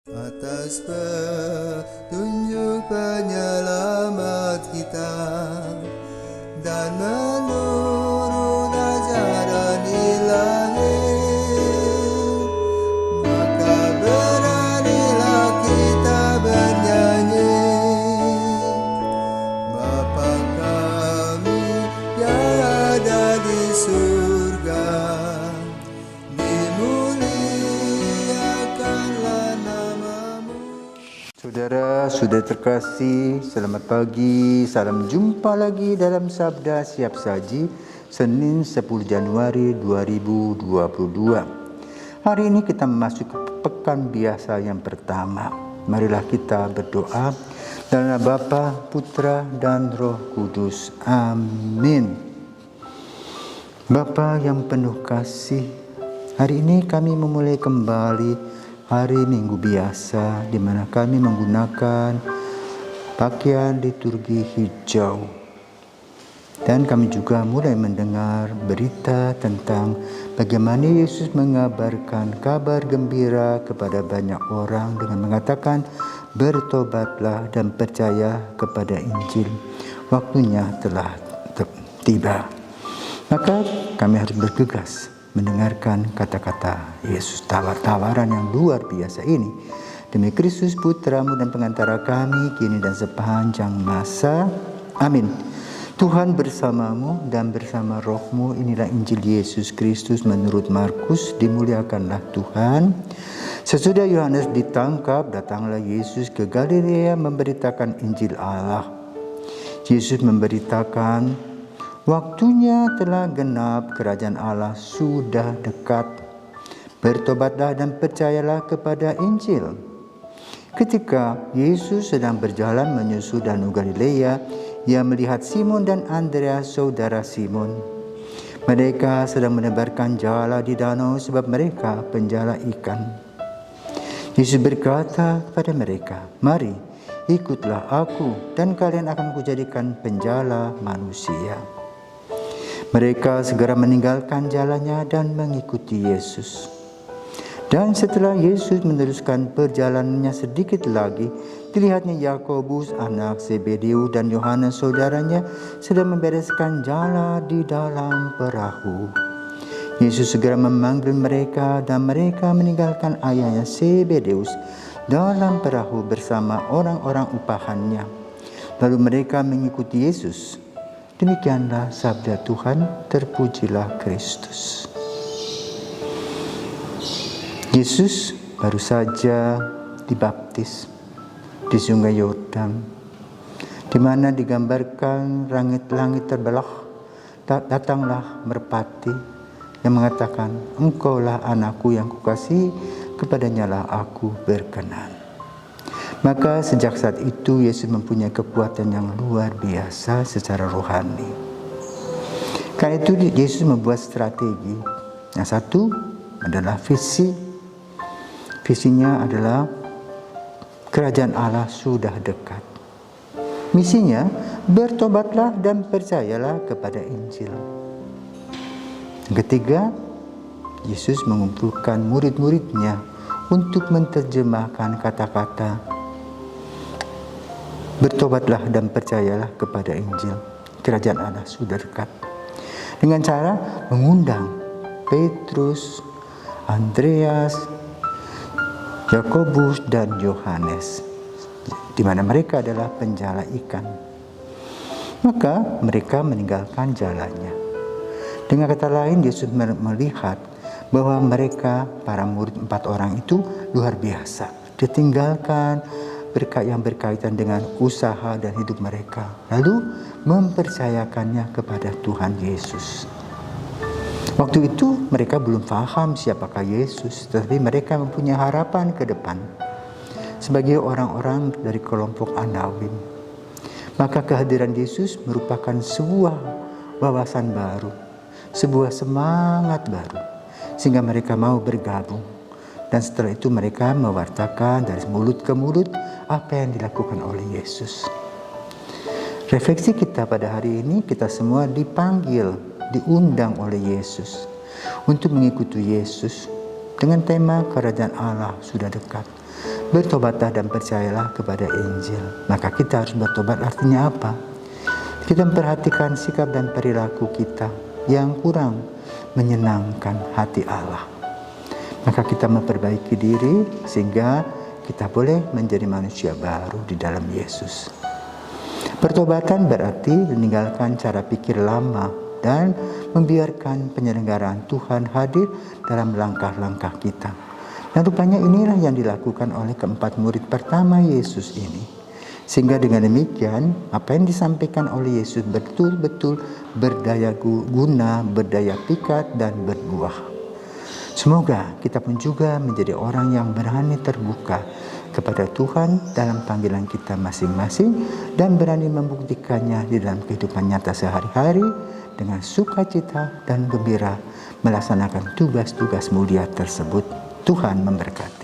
Atas petunjuk penyelamat kita dan menurut ajaran ilahi, maka beranilah kita bernyanyi. Bapa kami yang ada di surga, dimuliakanlah namamu. Saudara terkasih, selamat pagi, salam jumpa lagi dalam Sabda Siap Saji, Senin 10 Januari 2022. Hari ini kita memasuki pekan biasa yang pertama. Marilah kita berdoa dalam nama Bapa, Putra, dan Roh Kudus. Amin. Bapa yang penuh kasih, hari ini kami memulai kembali hari Minggu biasa, di mana kami menggunakan pakaian liturgi hijau. Dan kami juga mulai mendengar berita tentang bagaimana Yesus mengabarkan kabar gembira kepada banyak orang dengan mengatakan, bertobatlah dan percaya kepada Injil. Waktunya telah tiba. Maka kami harus bergegas mendengarkan kata-kata Yesus, tawaran yang luar biasa ini. Demi Kristus Putramu dan pengantara kami, kini dan sepanjang masa. Amin. Tuhan bersamamu dan bersama rohmu. Inilah Injil Yesus Kristus menurut Markus. Dimuliakanlah Tuhan. Sesudah Yohanes ditangkap, datanglah Yesus ke Galilea memberitakan Injil Allah. Yesus memberitakan, waktunya telah genap, kerajaan Allah sudah dekat. Bertobatlah dan percayalah kepada Injil. Ketika Yesus sedang berjalan menyusul Danau Galilea, Ia melihat Simon dan Andreas, saudara Simon. Mereka sedang menebarkan jala di danau sebab mereka penjala ikan. Yesus berkata kepada mereka, "Mari, ikutlah aku dan kalian akan kujadikan penjala manusia." Mereka segera meninggalkan jalannya dan mengikuti Yesus. Dan setelah Yesus meneruskan perjalanannya sedikit lagi, dilihatnya Yakobus anak Zebedeus dan Yohanes saudaranya sedang membereskan jala di dalam perahu. Yesus segera memanggil mereka dan mereka meninggalkan ayahnya Zebedeus dalam perahu bersama orang-orang upahannya. Lalu mereka mengikuti Yesus. Demikianlah sabda Tuhan, terpujilah Kristus. Yesus baru saja dibaptis di Sungai Yordan, di mana digambarkan langit-langit terbelah, datanglah merpati yang mengatakan, "Engkaulah anakku yang kukasihi, kepadanya lah aku berkenan." Maka sejak saat itu Yesus mempunyai kekuatan yang luar biasa secara rohani. Karena itu Yesus membuat strategi. Yang satu adalah visi. Visinya adalah kerajaan Allah sudah dekat. Misinya, bertobatlah dan percayalah kepada Injil. Yang ketiga, Yesus mengumpulkan murid-muridnya untuk menerjemahkan kata-kata bertobatlah dan percayalah kepada Injil. Kerajaan Allah sudah dekat. Dengan cara mengundang Petrus, Andreas, Yakobus, dan Yohanes, di mana mereka adalah penjala ikan. Maka mereka meninggalkan jalannya. Dengan kata lain, Yesus melihat bahwa mereka, para murid 4 orang itu luar biasa. Ditinggalkan yang berkaitan dengan usaha dan hidup mereka, lalu mempercayakannya kepada Tuhan Yesus. Waktu itu mereka belum paham siapakah Yesus, tetapi mereka mempunyai harapan ke depan sebagai orang-orang dari kelompok Anawim. Maka kehadiran Yesus merupakan sebuah wawasan baru, sebuah semangat baru, sehingga mereka mau bergabung. Dan setelah itu mereka mewartakan dari mulut ke mulut apa yang dilakukan oleh Yesus. Refleksi kita pada hari ini, kita semua dipanggil, diundang oleh Yesus untuk mengikuti Yesus dengan tema kerajaan Allah sudah dekat. Bertobatlah dan percayalah kepada Injil. Maka kita harus bertobat, artinya apa? Kita memperhatikan sikap dan perilaku kita yang kurang menyenangkan hati Allah. Maka kita memperbaiki diri sehingga kita boleh menjadi manusia baru di dalam Yesus. Pertobatan berarti meninggalkan cara pikir lama dan membiarkan penyelenggaraan Tuhan hadir dalam langkah-langkah kita. Dan rupanya inilah yang dilakukan oleh keempat murid pertama Yesus ini. Sehingga dengan demikian, apa yang disampaikan oleh Yesus betul-betul berdaya guna, berdaya pikat, dan berbuah. Semoga kita pun juga menjadi orang yang berani terbuka kepada Tuhan dalam panggilan kita masing-masing dan berani membuktikannya di dalam kehidupan nyata sehari-hari dengan sukacita dan gembira melaksanakan tugas-tugas mulia tersebut. Tuhan memberkati.